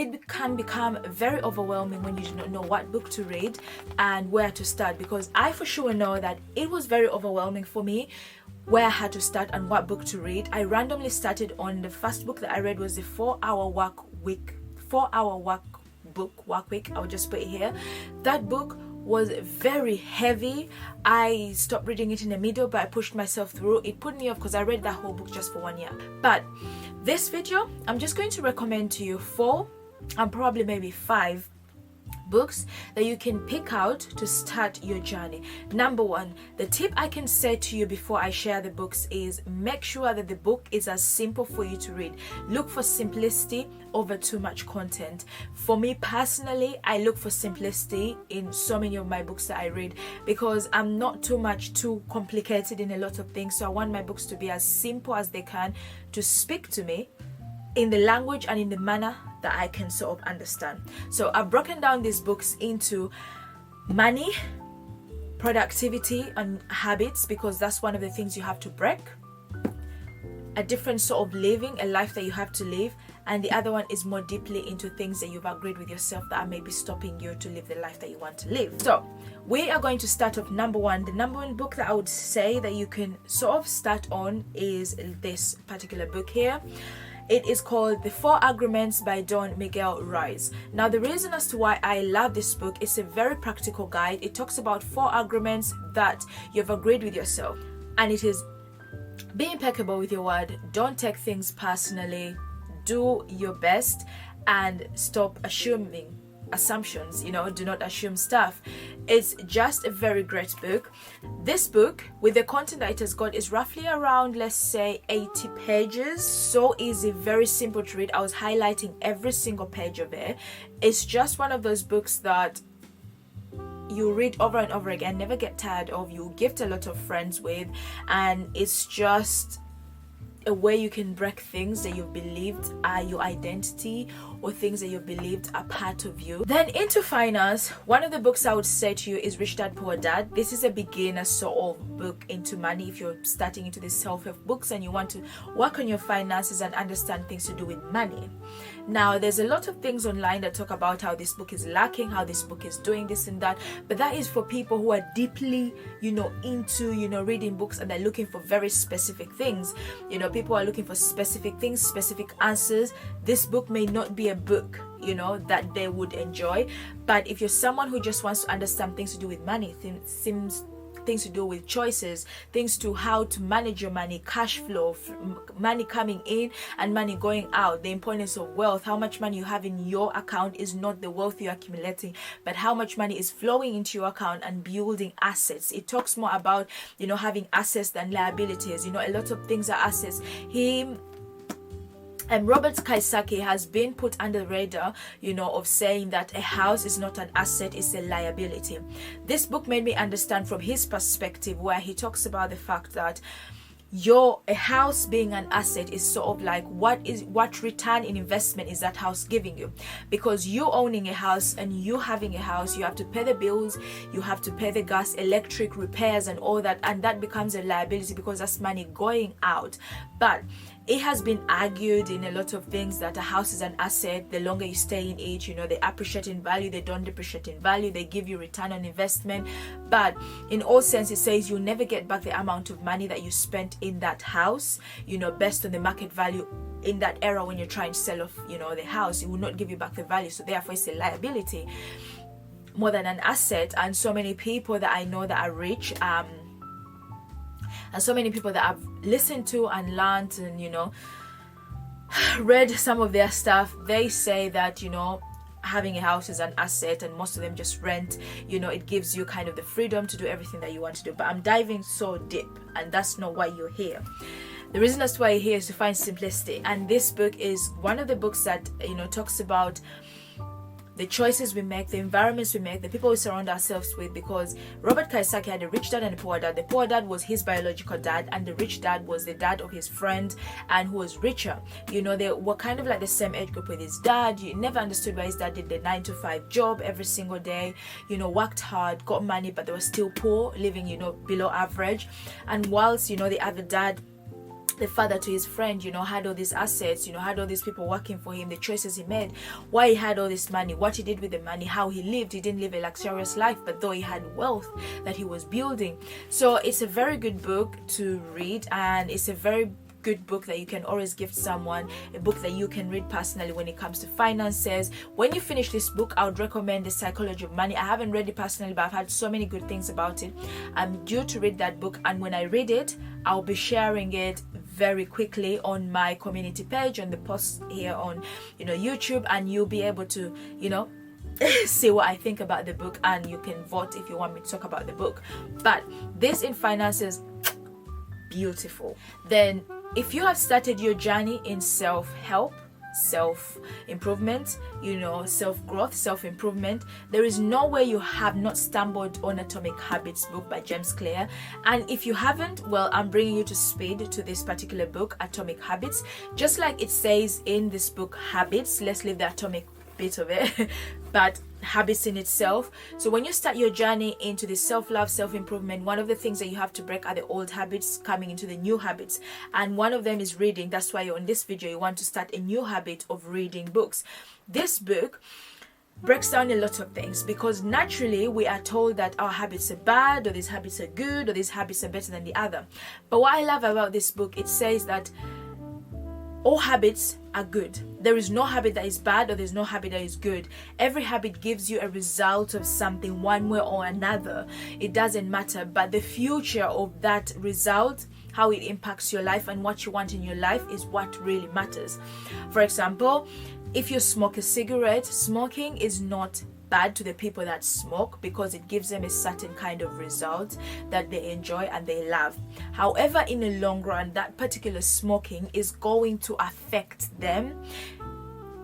It can become very overwhelming when you do not know what book to read and where to start, because I for sure know that it was very overwhelming for me where I had to start and what book to read. I randomly started on the first book that I read was the 4-Hour Work Week work week. I'll just put it here. That book was very heavy. I stopped reading it in the middle, but I pushed myself through. It put me off because I read that whole book just for 1 year. But this video, I'm just going to recommend to you 4 and probably maybe 5 books that you can pick out to start your journey. Number 1, the tip I can say to you before I share the books is make sure that the book is as simple for you to read. Look for simplicity over too much content. For me personally, I look for simplicity in so many of my books that I read because I'm not too complicated in a lot of things. So I want my books to be as simple as they can to speak to me in the language and in the manner that I can sort of understand. So I've broken down these books into money, productivity and habits, because that's one of the things you have to break, a different sort of living, a life that you have to live, and the other one is more deeply into things that you've agreed with yourself that are maybe stopping you to live the life that you want to live. So we are going to start off number 1. The number 1 book that I would say that you can sort of start on is this particular book here. It is called The 4 Agreements by Don Miguel Ruiz. Now, the reason as to why I love this book, it's a very practical guide. It talks about 4 agreements that you've agreed with yourself. And it is be impeccable with your word. Don't take things personally. Do your best and stop assuming assumptions. Do not assume stuff. It's just a very great book. This book, with the content that it has got, is roughly around, let's say, 80 pages. So easy, very simple to read. I was highlighting every single page of it. It's just one of those books that you read over and over again, never get tired of, you gift a lot of friends with, and it's just a way you can break things that you've believed are your identity or things that you've believed are part of you. Then into finance, one of the books I would say to you is Rich Dad Poor Dad. This is a beginner sort of book into money if you're starting into the self-help books and you want to work on your finances and understand things to do with money. Now, there's a lot of things online that talk about how this book is lacking, how this book is doing this and that, but that is for people who are deeply, into, reading books and they're looking for very specific things. People are looking for specific things, specific answers. This book may not be a book, that they would enjoy, but if you're someone who just wants to understand things to do with money, things to do with choices, things to how to manage your money, cash flow, money coming in and money going out, the importance of wealth, how much money you have in your account is not the wealth you're accumulating, but how much money is flowing into your account and building assets. It talks more about, having assets than liabilities. A lot of things are assets. And Robert Kiyosaki has been put under the radar, of saying that a house is not an asset, it's a liability. This book made me understand from his perspective, where he talks about the fact that a house being an asset is sort of like what return in investment is that house giving you, because you owning a house and you having a house, you have to pay the bills, you have to pay the gas, electric, repairs and all that, and that becomes a liability because that's money going out. But it has been argued in a lot of things that a house is an asset. The longer you stay in it, they appreciate in value, they don't depreciate in value, they give you return on investment. But in all sense, it says you'll never get back the amount of money that you spent in that house, based on the market value in that era when you're trying to sell off, the house. It will not give you back the value. So therefore, it's a liability more than an asset. And so many people that I know that are rich, and so many people that I've listened to and learned and read some of their stuff, they say that having a house is an asset, and most of them just rent. It gives you kind of the freedom to do everything that you want to do. But I'm diving so deep, and that's not why you're here. The reason that's why you're here is to find simplicity, and this book is one of the books that talks about the choices we make, the environments we make, the people we surround ourselves with. Because Robert Kiyosaki had a rich dad and a poor dad. The poor dad was his biological dad, and the rich dad was the dad of his friend, and who was richer. They were kind of like the same age group with his dad. You never understood why his dad did the 9-to-5 job every single day, worked hard, got money, but they were still poor, living below average. And whilst the other dad the father to his friend, you know, had all these assets, you know, had all these people working for him, the choices he made, why he had all this money, what he did with the money, how he lived. He didn't live a luxurious life, but though he had wealth that he was building. So it's a very good book to read, and it's a very good book that you can always gift someone, a book that you can read personally when it comes to finances. When you finish this book, I would recommend The Psychology of Money. I haven't read it personally, but I've had so many good things about it. I'm due to read that book, and when I read it, I'll be sharing it very quickly on my community page, on the post here on, you know, YouTube, and you'll be able to, you know, see what I think about the book, and you can vote if you want me to talk about the book. But this in finances, beautiful. Then if you have started your journey in self-help, self-improvement, you know, self-growth, self-improvement, there is no way you have not stumbled on Atomic Habits book by James Clear. And if you haven't, well, I'm bringing you to speed to this particular book, Atomic Habits. Just like it says in this book, habits, let's leave the atomic bit of it, but habits in itself. So when you start your journey into this self-love, self-improvement, one of the things that you have to break are the old habits coming into the new habits, and one of them is reading. That's why on this video you want to start a new habit of reading books. This book breaks down a lot of things, because naturally we are told that our habits are bad, or these habits are good, or these habits are better than the other. But what I love about this book, it says that all habits are good. There is no habit that is bad, or there's no habit that is good. Every habit gives you a result of something one way or another. It doesn't matter, but the future of that result, how it impacts your life and what you want in your life, is what really matters. For example, if you smoke a cigarette, smoking is not bad to the people that smoke, because it gives them a certain kind of result that they enjoy and they love. However, in the long run, that particular smoking is going to affect them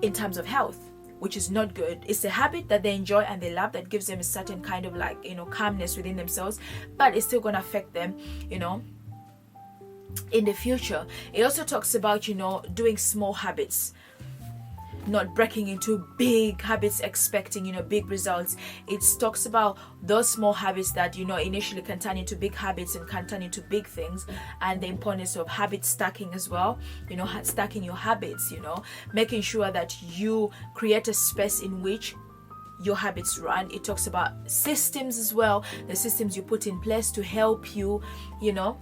in terms of health, which is not good. It's a habit that they enjoy and they love that gives them a certain kind of, like, you know, calmness within themselves, but it's still going to affect them, you know, in the future. It also talks about, you know, doing small habits, not breaking into big habits expecting, you know, big results. It talks about those small habits that, you know, initially can turn into big habits and can turn into big things, and the importance of habit stacking as well, you know, stacking your habits, you know, making sure that you create a space in which your habits run. It talks about systems as well, the systems you put in place to help you, you know,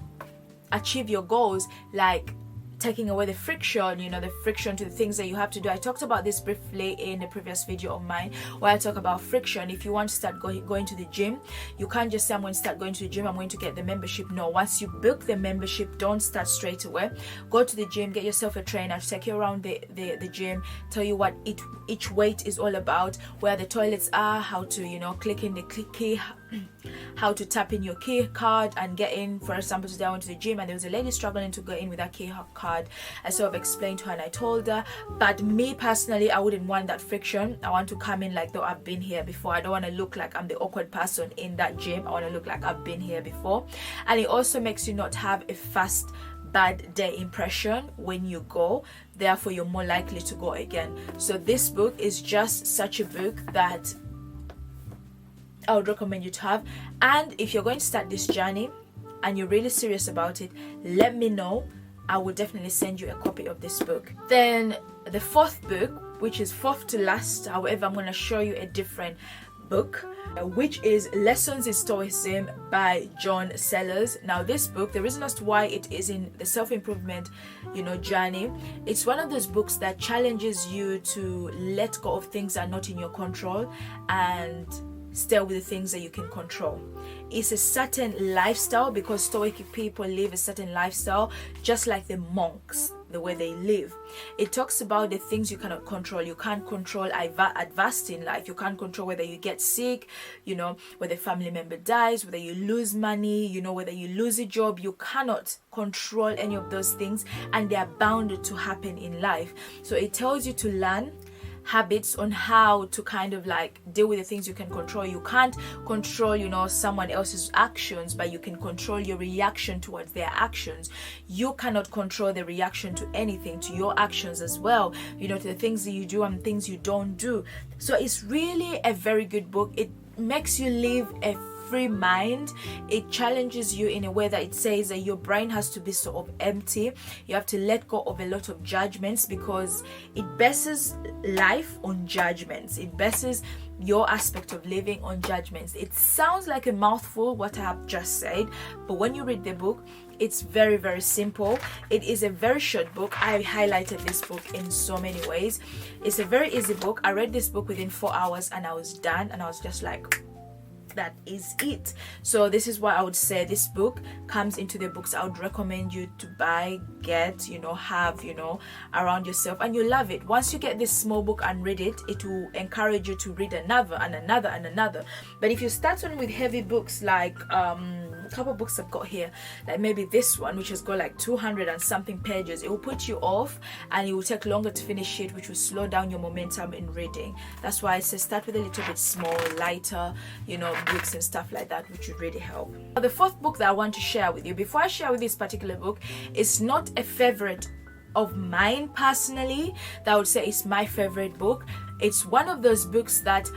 achieve your goals, like taking away the friction, you know, the friction to the things that you have to do. I talked about this briefly in a previous video of mine where I talk about friction. If you want to start going to the gym, you can't just say, I'm going to start going to the gym, I'm going to get the membership. No, once you book the membership, don't start straight away. Go to the gym, get yourself a trainer to take you around the gym, tell you what each weight is all about, where the toilets are, how to, you know, click in the key, how to tap in your key card and get in. For example, today I went to the gym and there was a lady struggling to go in with her key card. I sort of explained to her and I told her, but me personally, I wouldn't want that friction. I want to come in like though I've been here before. I don't want to look like I'm the awkward person in that gym. I want to look like I've been here before. And it also makes you not have a fast bad day impression when you go, therefore you're more likely to go again. So this book is just such a book that I would recommend you to have. And if you're going to start this journey and you're really serious about it, let me know. I will definitely send you a copy of this book. Then the fourth book, which is fourth to last, however, I'm going to show you a different book, which is Lessons in Stoicism by John Sellers. Now this book, the reason as to why it is in the self-improvement, you know, journey, it's one of those books that challenges you to let go of things that are not in your control and stay with the things that you can control. It's a certain lifestyle, because Stoic people live a certain lifestyle, just like the monks, the way they live. It talks about the things you cannot control. You can't control adversity in life. You can't control whether you get sick, you know, whether a family member dies, whether you lose money, you know, whether you lose a job. You cannot control any of those things, and they are bound to happen in life. So it tells you to learn habits on how to kind of like deal with the things you can control. You can't control, you know, someone else's actions, but you can control your reaction towards their actions. You cannot control the reaction to anything, to your actions as well, you know, to the things that you do and things you don't do. So it's really a very good book. It makes you live a free mind. It challenges you in a way that it says that your brain has to be sort of empty. You have to let go of a lot of judgments, because it bases life on judgments. It bases your aspect of living on judgments. It sounds like a mouthful what I have just said, but when you read the book, it's very, very simple. It is a very short book. I highlighted this book in so many ways. It's a very easy book. I read this book within 4 hours and I was done, and I was just like, that is it. So this is why I would say this book comes into the books I would recommend you to buy, get, have, around yourself, and you love it. Once you get this small book and read it, it will encourage you to read another and another and another. But if you start on with heavy books like a couple of books I've got here, like maybe this one, which has got like 200 and something pages, it will put you off and it will take longer to finish it, which will slow down your momentum in reading. That's why I say start with a little bit small, lighter, books and stuff like that, which would really help. Now, the fourth book that I want to share with you, before I share with this particular book, is not a favorite of mine personally that I would say is my favorite book. It's one of those books that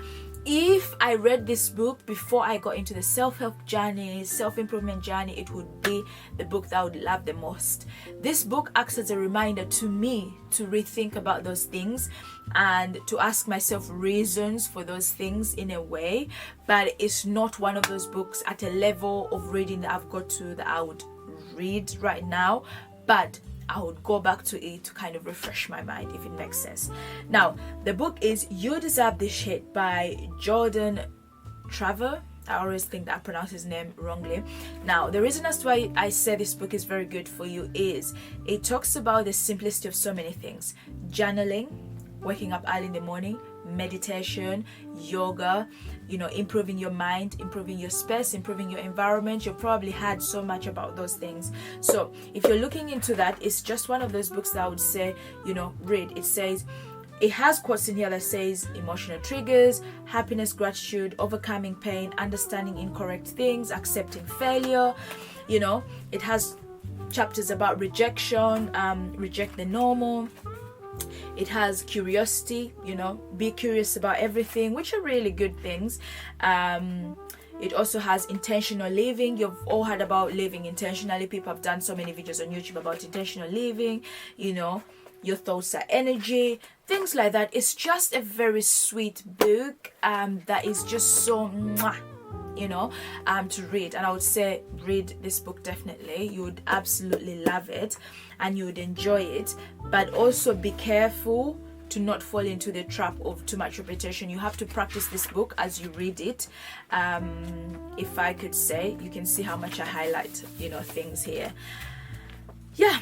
if I read this book before I got into the self-help journey, self-improvement journey, it would be the book that I would love the most. This book acts as a reminder to me to rethink about those things and to ask myself reasons for those things in a way, but it's not one of those books at a level of reading that I've got to that I would read right now, but I would go back to it to kind of refresh my mind, if it makes sense. Now, the book is You Deserve This Shit by Jordan Traver. I always think that I pronounce his name wrongly. Now, the reason as to why I say this book is very good for you is it talks about the simplicity of so many things. Journaling, waking up early in the morning, meditation, yoga, improving your mind, improving your space, improving your environment. You've probably heard so much about those things. So if you're looking into that, it's just one of those books that I would say, read. It has quotes in here that says emotional triggers, happiness, gratitude, overcoming pain, understanding incorrect things, accepting failure. It has chapters about rejection, reject the normal. It has curiosity, be curious about everything, which are really good things. It also has intentional living. You've all heard about living intentionally. People have done so many videos on YouTube about intentional living. Your thoughts are energy, things like that. It's just a very sweet book that is just so mwah, to read. And I would say read this book definitely. You would absolutely love it and you would enjoy it, but also be careful to not fall into the trap of too much repetition. You have to practice this book as you read it. If I could say, you can see how much I highlight things here. Yeah,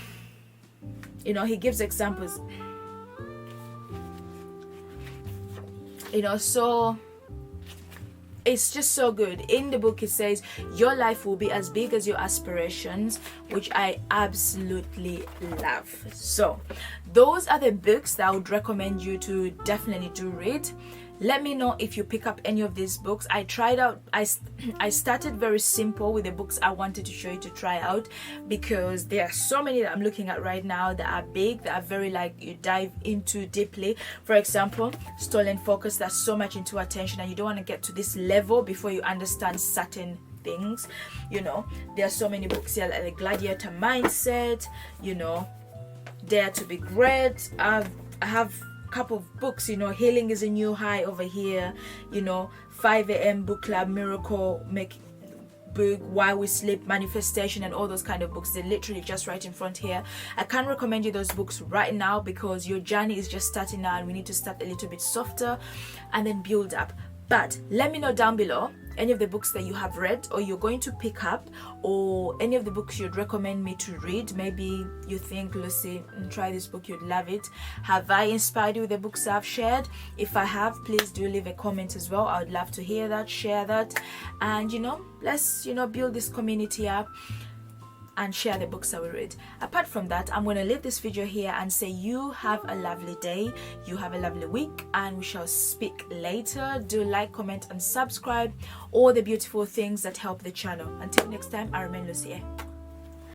he gives examples, so it's just so good. In the book it says your life will be as big as your aspirations, which I absolutely love. So those are the books that I would recommend you to definitely do read. Let me know if you pick up any of these books. I started very simple with the books I wanted to show you to try out, because there are so many that I'm looking at right now that are big, that are very you dive into deeply. For example, Stolen Focus, that's so much into attention and you don't want to get to this level before you understand certain things. There are so many books here like the Gladiator Mindset, Dare to Be Great. I have couple of books, Healing is a New High over here, 5 a.m. book club, Miracle Make book, Why We Sleep, Manifestation, and all those kind of books. They're literally just right in front here. I can't recommend you those books right now because your journey is just starting now and we need to start a little bit softer and then build up. But let me know down below any of the books that you have read or you're going to pick up, or any of the books you'd recommend me to read. Maybe you think, Lucy, try this book, you'd love it. Have I inspired you with the books I've shared? If I have, please do leave a comment as well. I would love to hear that, share that, and let's build this community up and share the books that we read. Apart from that, I'm going to leave this video here and say you have a lovely day, you have a lovely week, and we shall speak later. Do like, comment and subscribe, all the beautiful things that help the channel. Until next time, I remain Lucy.